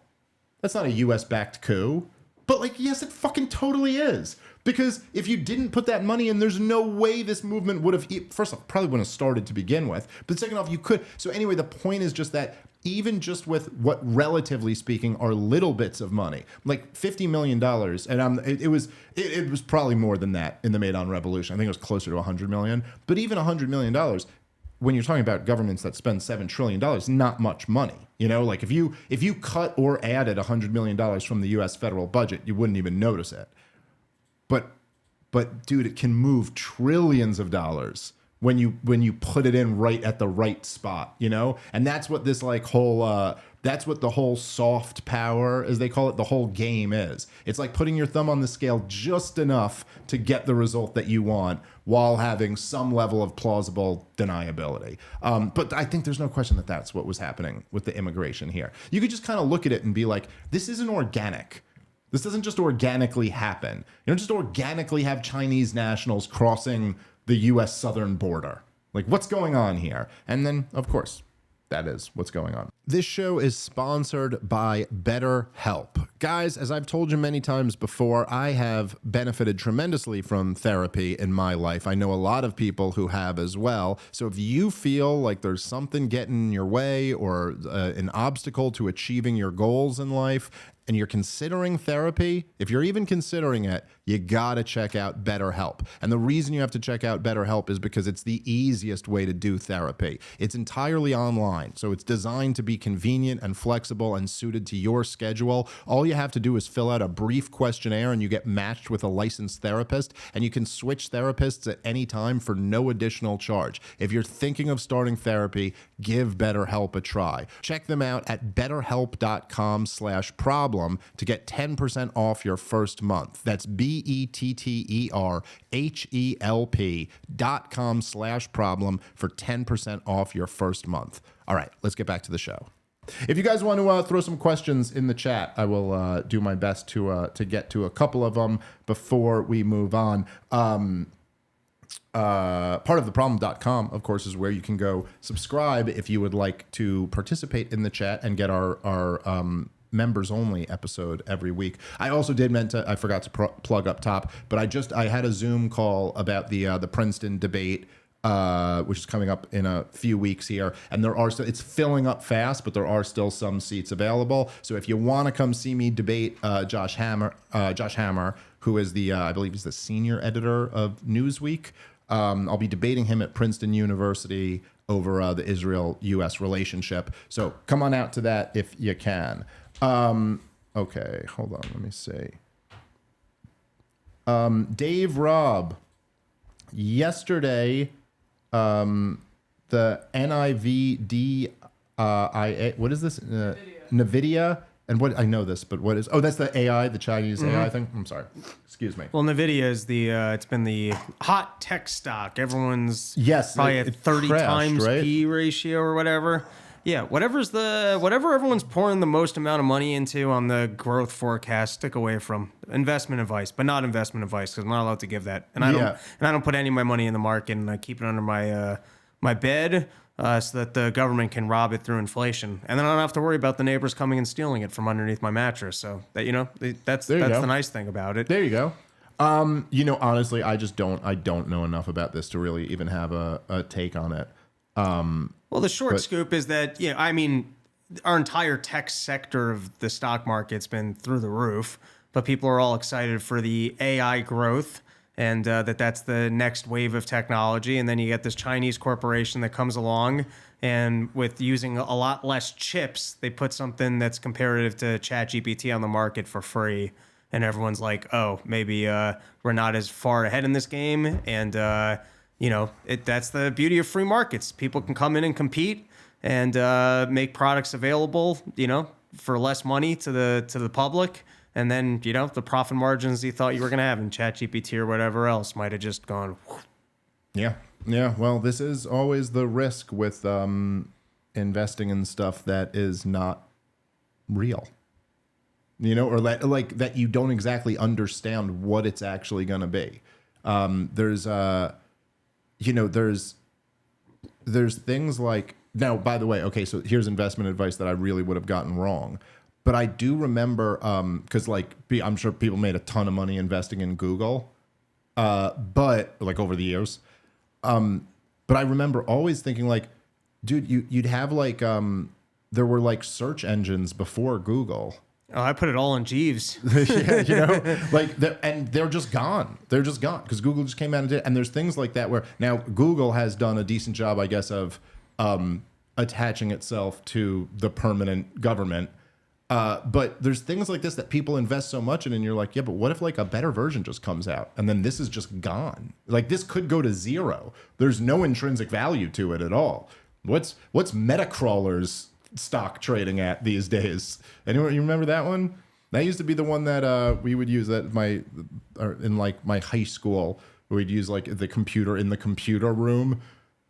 That's not a U.S.-backed coup. But, like, yes, it fucking totally is. Because if you didn't put that money in, there's no way this movement would have, first off, probably wouldn't have started to begin with. But second off, you could. So anyway, the point is just that even just with what, relatively speaking, are little bits of money, like $50 million, and it was probably more than that in the Maidan Revolution. I think it was closer to $100 million. But even $100 million, when you're talking about governments that spend $7 trillion, not much money. Like if you cut or added $100 million from the U.S. federal budget, you wouldn't even notice it. But dude, it can move trillions of dollars when you put it in right at the right spot, And that's what this that's what the whole soft power, as they call it, the whole game is. It's like putting your thumb on the scale just enough to get the result that you want while having some level of plausible deniability. But I think there's no question that that's what was happening with the immigration here. You could just kind of look at it and be like, this isn't organic. This doesn't just organically happen. You don't just organically have Chinese nationals crossing the U.S. southern border. Like, what's going on here? And then, of course, that is what's going on. This show is sponsored by BetterHelp. Guys, as I've told you many times before, I have benefited tremendously from therapy in my life. I know a lot of people who have as well. So if you feel like there's something getting in your way or an obstacle to achieving your goals in life, and you're considering therapy, if you're even considering it, you gotta check out BetterHelp. And the reason you have to check out BetterHelp is because it's the easiest way to do therapy. It's entirely online, so it's designed to be convenient and flexible and suited to your schedule. All you have to do is fill out a brief questionnaire and you get matched with a licensed therapist, and you can switch therapists at any time for no additional charge. If you're thinking of starting therapy, give BetterHelp a try. Check them out at betterhelp.com/problem to get 10% off your first month. That's BetterHelp.com/problem for 10% off your first month. All right, let's get back to the show. If you guys want to throw some questions in the chat, I will do my best to get to a couple of them before we move on. Partoftheproblem.com, of course, is where you can go subscribe if you would like to participate in the chat and get our members only episode every week. I also I forgot to plug up top, but I had a Zoom call about the Princeton Debate, which is coming up in a few weeks here, and it's filling up fast, but there are still some seats available. So if you want to come see me debate Josh Hammer, who is I believe he's the senior editor of Newsweek. I'll be debating him at Princeton University over the Israel-U.S. relationship. So come on out to that if you can. Okay, hold on. Let me see. Dave Robb. Yesterday, the NIVDIA, what is this? NVIDIA. And what, I know this, but what is, oh, that's the AI, the Chinese AI thing? I'm sorry. Excuse me. Well, NVIDIA is it's been the hot tech stock. Everyone's probably at it 30 crashed, times right? P ratio or whatever. Yeah, whatever everyone's pouring the most amount of money into on the growth forecast, stick away from. Investment advice, but not investment advice, because I'm not allowed to give that. And I don't put any of my money in the market, and I keep it under my bed. So that the government can rob it through inflation, and then I don't have to worry about the neighbors coming and stealing it from underneath my mattress. So that that's the nice thing about it. There you go. Honestly, I don't know enough about this to really even have a take on it. Well, the short scoop is that our entire tech sector of the stock market's been through the roof, but people are all excited for the AI growth. And that's the next wave of technology. And then you get this Chinese corporation that comes along, and with using a lot less chips, they put something that's comparative to ChatGPT on the market for free. And everyone's like, oh, maybe we're not as far ahead in this game. And, that's the beauty of free markets. People can come in and compete and make products available, for less money to the public. And then, the profit margins you thought you were going to have in ChatGPT or whatever else might have just gone. Whoosh. Yeah. Yeah. Well, this is always the risk with investing in stuff that is not real, or that you don't exactly understand what it's actually going to be. There's things like, now, by the way, okay, so here's investment advice that I really would have gotten wrong. But I do remember, because I'm sure people made a ton of money investing in Google, but over the years. But I remember always thinking dude, you'd have there were search engines before Google. Oh, I put it all in Jeeves. Yeah, and they're just gone. They're just gone because Google just came out and did it. And there's things like that where now Google has done a decent job, I guess, of attaching itself to the permanent government. But there's things like this that people invest so much in, and you're like, yeah, but what if a better version just comes out and then this is just gone? This could go to zero. There's no intrinsic value to it at all. What's Metacrawler's stock trading at these days? Anyone, you remember that one? That used to be the one that we would use in my high school. We'd use the computer in the computer room.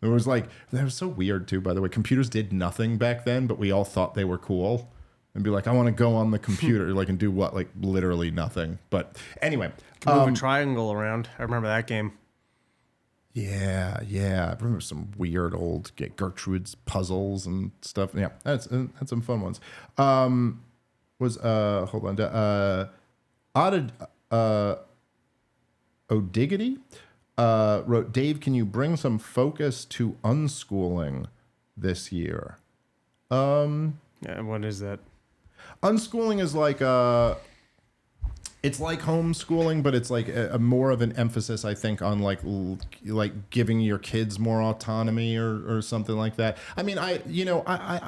It was that was so weird too, by the way. Computers did nothing back then, but we all thought they were cool. And be I want to go on the computer, and do what? Literally nothing. But anyway. Move a triangle around. I remember that game. Yeah. I remember some weird old Gertrude's puzzles and stuff. Yeah, had some fun ones. Hold on. O'Diggity wrote, Dave, can you bring some focus to unschooling this year? Yeah, what is that? Unschooling is it's like homeschooling, but it's a more of an emphasis, I think, on giving your kids more autonomy or something like that. I mean, I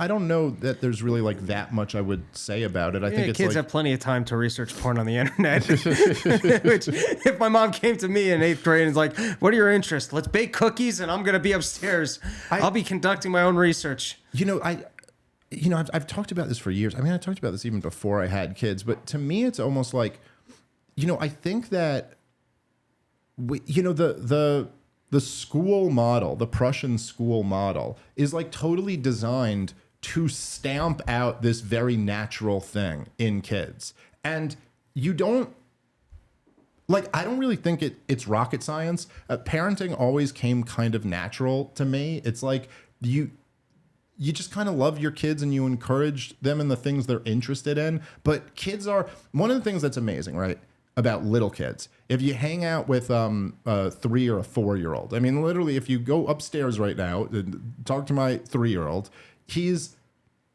don't know that there's really that much I would say about it. I think it's kids have plenty of time to research porn on the internet. Which, if my mom came to me in 8th grade and is what are your interests? Let's bake cookies and I'm going to be upstairs. I'll be conducting my own research. I've talked about this for years. I mean, I talked about this even before I had kids, but to me, it's almost I think that the school model, the Prussian school model, is totally designed to stamp out this very natural thing in kids. And you don't I don't really think it's rocket science. Parenting always came kind of natural to me. It's you just kind of love your kids and you encourage them in the things they're interested in. But kids are one of the things that's amazing, right, about little kids. If you hang out with a 3 or a 4-year-old, I mean, literally, if you go upstairs right now and talk to my 3-year-old, he's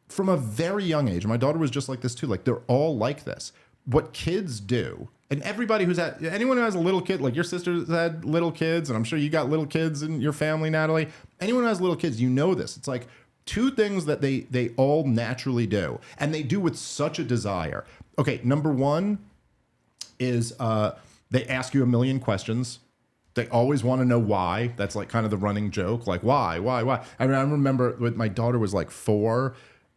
from a very young age. My daughter was just like this too. They're all like this. What kids do And everybody anyone who has a little kid, like your sister's had little kids, and I'm sure you got little kids in your family, Natalie. Anyone who has little kids, you know this. It's like two things that they all naturally do, and they do with such a desire. Okay, number one is they ask you a million questions. They always want to know why. That's like kind of the running joke, like why? I mean, I remember when my daughter was like 4.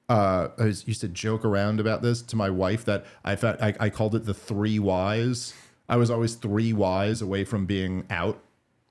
I used to joke around about this to my wife that I called it the 3 whys. I was always 3 whys away from being out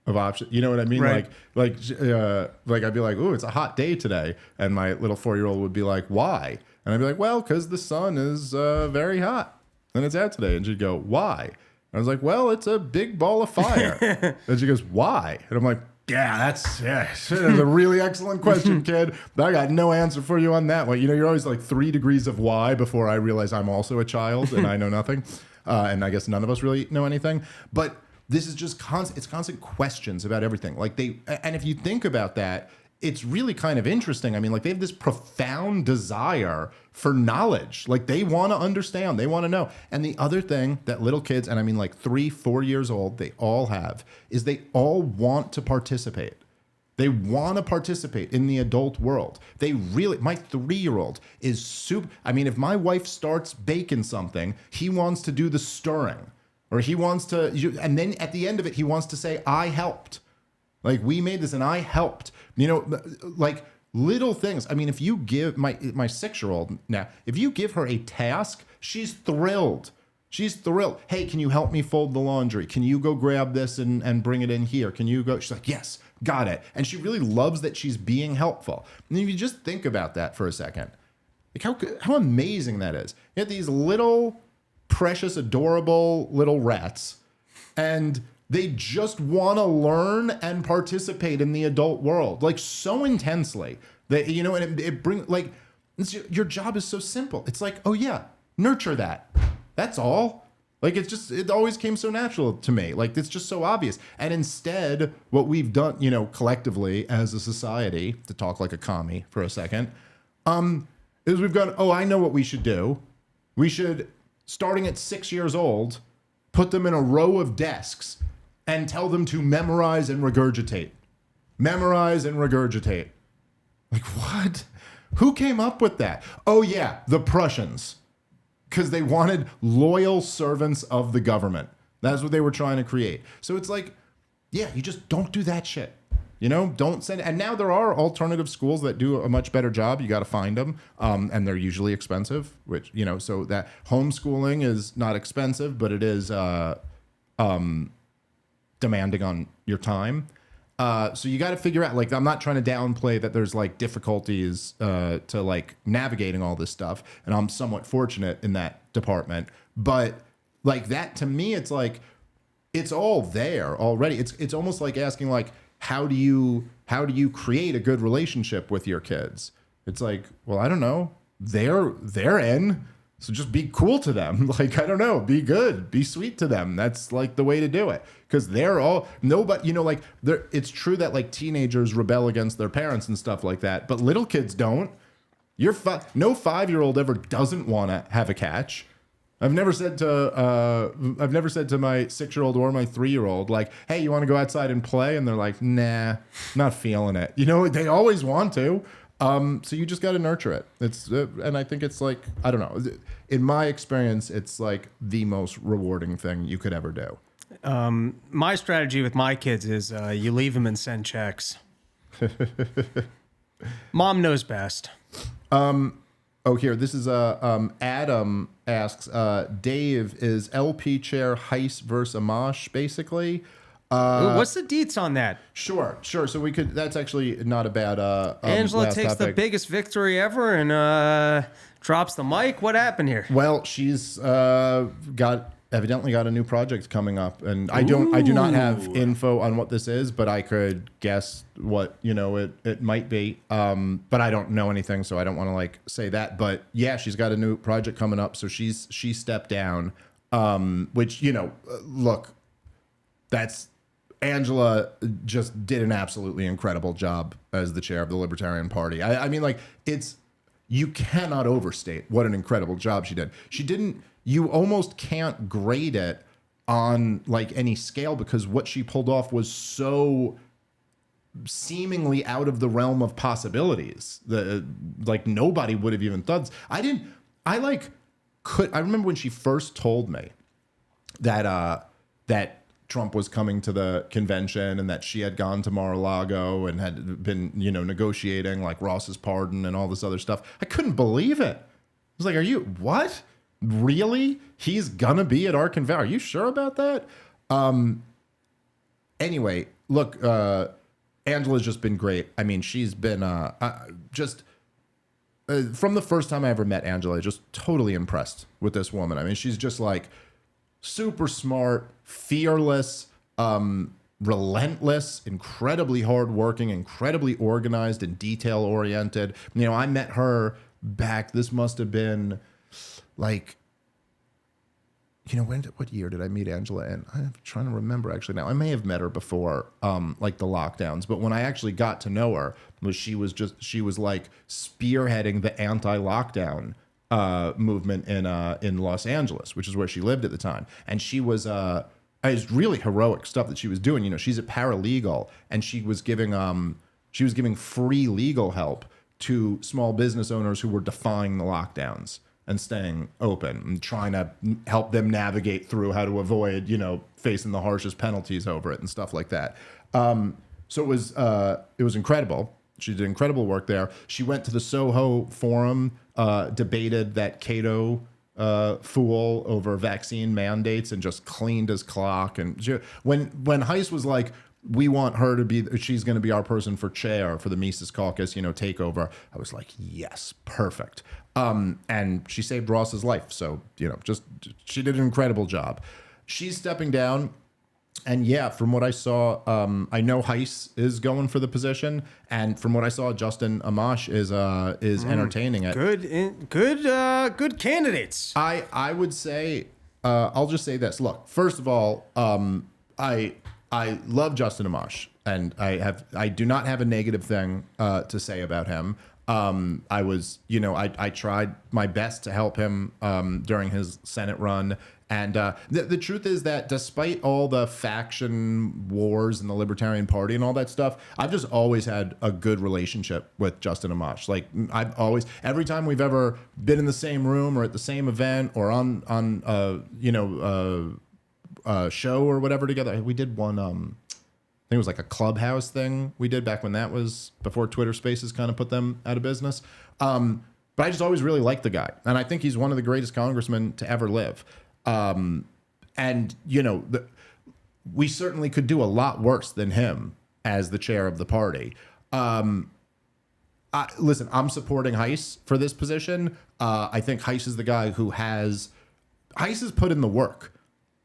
of option. You know what I mean? Right. Like I'd be like, "Ooh, it's a hot day today," and my little 4-year-old would be like, "Why?" And I'd be like, "Well, because the sun is very hot and it's out today." And she'd go, "Why?" I was like, "Well, it's a big ball of fire." And she goes, "Why?" And I'm like, that's a really excellent question, kid. But I got no answer for you on that one. You know, you're always like 3 degrees of why before I realize I'm also a child and I know nothing. And I guess none of us really know anything. But this is just constant questions about everything. Like and if you think about that, it's really kind of interesting. I mean, like they have this profound desire for knowledge. Like they want to understand, they want to know. And the other thing that little kids, and I mean like 3, 4 years old, they all have, is they all want to participate. They want to participate in the adult world. My 3-year-old is super. I mean, if my wife starts baking something, he wants to do the stirring, or he wants to, and then at the end of it, he wants to say, "I helped." Like, we made this and I helped. You know, like little things. I mean, if you give my 6-year-old now, if you give her a task, she's thrilled. She's thrilled. "Hey, can you help me fold the laundry? Can you go grab this and bring it in here? Can you go?" She's like, "Yes, got it." And she really loves that she's being helpful. And if you just think about that for a second, like how amazing that is. You have these little precious, adorable little rats, and they just want to learn and participate in the adult world, like so intensely that, you know, and it brings, like, your job is so simple. It's like, oh yeah, nurture that. That's all. Like, it always came so natural to me. Like, it's just so obvious. And instead, what we've done, you know, collectively as a society, to talk like a commie for a second, is we've gone, "Oh, I know what we should do. We should, starting at 6 years old, put them in a row of desks and tell them to memorize and regurgitate. Memorize and regurgitate." Like, what? Who came up with that? Oh, yeah, the Prussians. Because they wanted loyal servants of the government. That's what they were trying to create. So it's like, yeah, you just don't do that shit. You know, don't send. And now there are alternative schools that do a much better job. You got to find them. And they're usually expensive, which, you know, so that homeschooling is not expensive, but it is demanding on your time. So you got to figure out, like, I'm not trying to downplay that there's like difficulties to like navigating all this stuff. And I'm somewhat fortunate in that department. But like that, to me, it's like, it's all there already. It's almost like asking, like, how do you create a good relationship with your kids? It's like, well, I don't know. They're in. So just be cool to them. Like, I don't know, be good, be sweet to them. That's like the way to do it. Because they're all, nobody, you know, like, it's true that like teenagers rebel against their parents and stuff like that, but little kids don't. No 5-year-old ever doesn't want to have a catch. I've never said to my 6-year-old or my 3-year-old, like, "Hey, you want to go outside and play?" And they're like, "Nah, not feeling it." You know, they always want to. So you just got to nurture it. And I think it's like, I don't know. In my experience, it's like the most rewarding thing you could ever do. My strategy with my kids is you leave them and send checks. Mom knows best. Oh, here, this is Adam asks, "Dave, is LP chair Heiss versus Amash, basically?" What's the deets on that? Sure. So we could. That's actually not a bad. Angela takes the biggest victory ever and drops the mic. What happened here? Well, she's evidently got a new project coming up, and I do not have info on what this is, but I could guess what, you know, it might be. But I don't know anything, so I don't want to like say that. But yeah, she's got a new project coming up, so she stepped down. Which, you know, look, that's. Angela just did an absolutely incredible job as the chair of the Libertarian Party. I mean, like, you cannot overstate what an incredible job she did. You almost can't grade it on like any scale, because what she pulled off was so seemingly out of the realm of possibilities. Like nobody would have even thought. I remember when she first told me that that Trump was coming to the convention and that she had gone to Mar-a-Lago and had been, negotiating like Ross's pardon and all this other stuff. I couldn't believe it. I was like, what? Really? He's gonna be at our convention? Are you sure about that? Anyway, look, Angela's just been great. I mean, she's been from the first time I ever met Angela, just totally impressed with this woman. I mean, she's just like super smart, fearless, relentless, incredibly hardworking, incredibly organized and detail oriented. I met her back, this must have been like, what year did I meet Angela in? I'm trying to remember actually now. I may have met her before, like the lockdowns, but when I actually got to know her, she was like spearheading the anti-lockdown movement in Los Angeles, which is where she lived at the time. And she was it was really heroic stuff that she was doing. She's a paralegal, and she was giving free legal help to small business owners who were defying the lockdowns and staying open and trying to help them navigate through how to avoid, facing the harshest penalties over it and stuff like that. So it was incredible. She did incredible work there. She went to the Soho Forum, debated that Cato fool over vaccine mandates, and just cleaned his clock. And when Heiss was like, we want her to be, she's going to be our person for chair for the Mises Caucus, takeover, I was like, yes, perfect. And she saved Ross's life. So, she did an incredible job. She's stepping down. And yeah, from what I saw, I know Heiss is going for the position, and from what I saw, Justin Amash is entertaining it. Good candidates. I would say, I'll just say this. Look, first of all, I love Justin Amash, and I do not have a negative thing to say about him. I tried my best to help him during his Senate run. And the truth is that despite all the faction wars in the Libertarian Party and all that stuff, I've just always had a good relationship with Justin Amash. Like every time we've ever been in the same room or at the same event or on a show or whatever together, we did one. I think it was like a Clubhouse thing we did back when that was before Twitter Spaces kind of put them out of business. But I just always really liked the guy, and I think he's one of the greatest congressmen to ever live. We certainly could do a lot worse than him as the chair of the party. Listen, I'm supporting Heiss for this position. I think Heiss is the guy who Heiss has put in the work.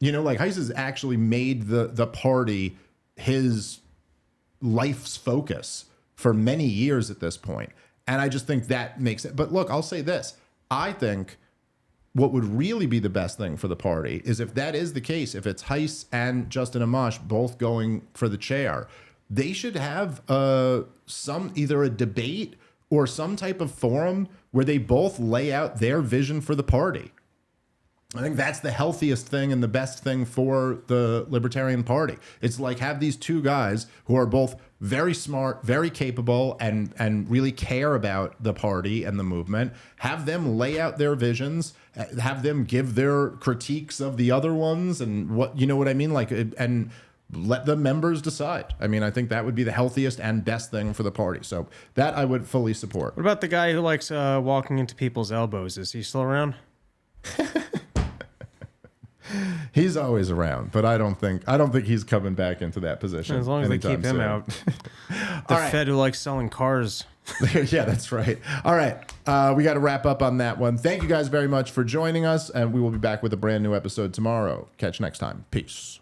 Heiss has actually made the party his life's focus for many years at this point. And I just think that makes it. But look, I'll say this. I think what would really be the best thing for the party is if that is the case, if it's Heiss and Justin Amash both going for the chair, they should have either a debate or some type of forum where they both lay out their vision for the party. I think that's the healthiest thing and the best thing for the Libertarian Party. It's like have these two guys who are both very smart, very capable, and really care about the party and the movement. Have them lay out their visions, have them give their critiques of the other ones, and what I mean? And let the members decide. I mean, I think that would be the healthiest and best thing for the party. So that I would fully support. What about the guy who likes walking into people's elbows? Is he still around? He's always around, but I don't think he's coming back into that position. As long as they keep him out. The Fed who likes selling cars. Yeah, that's right. All right. We got to wrap up on that one. Thank you guys very much for joining us, and we will be back with a brand new episode tomorrow. Catch you next time. Peace.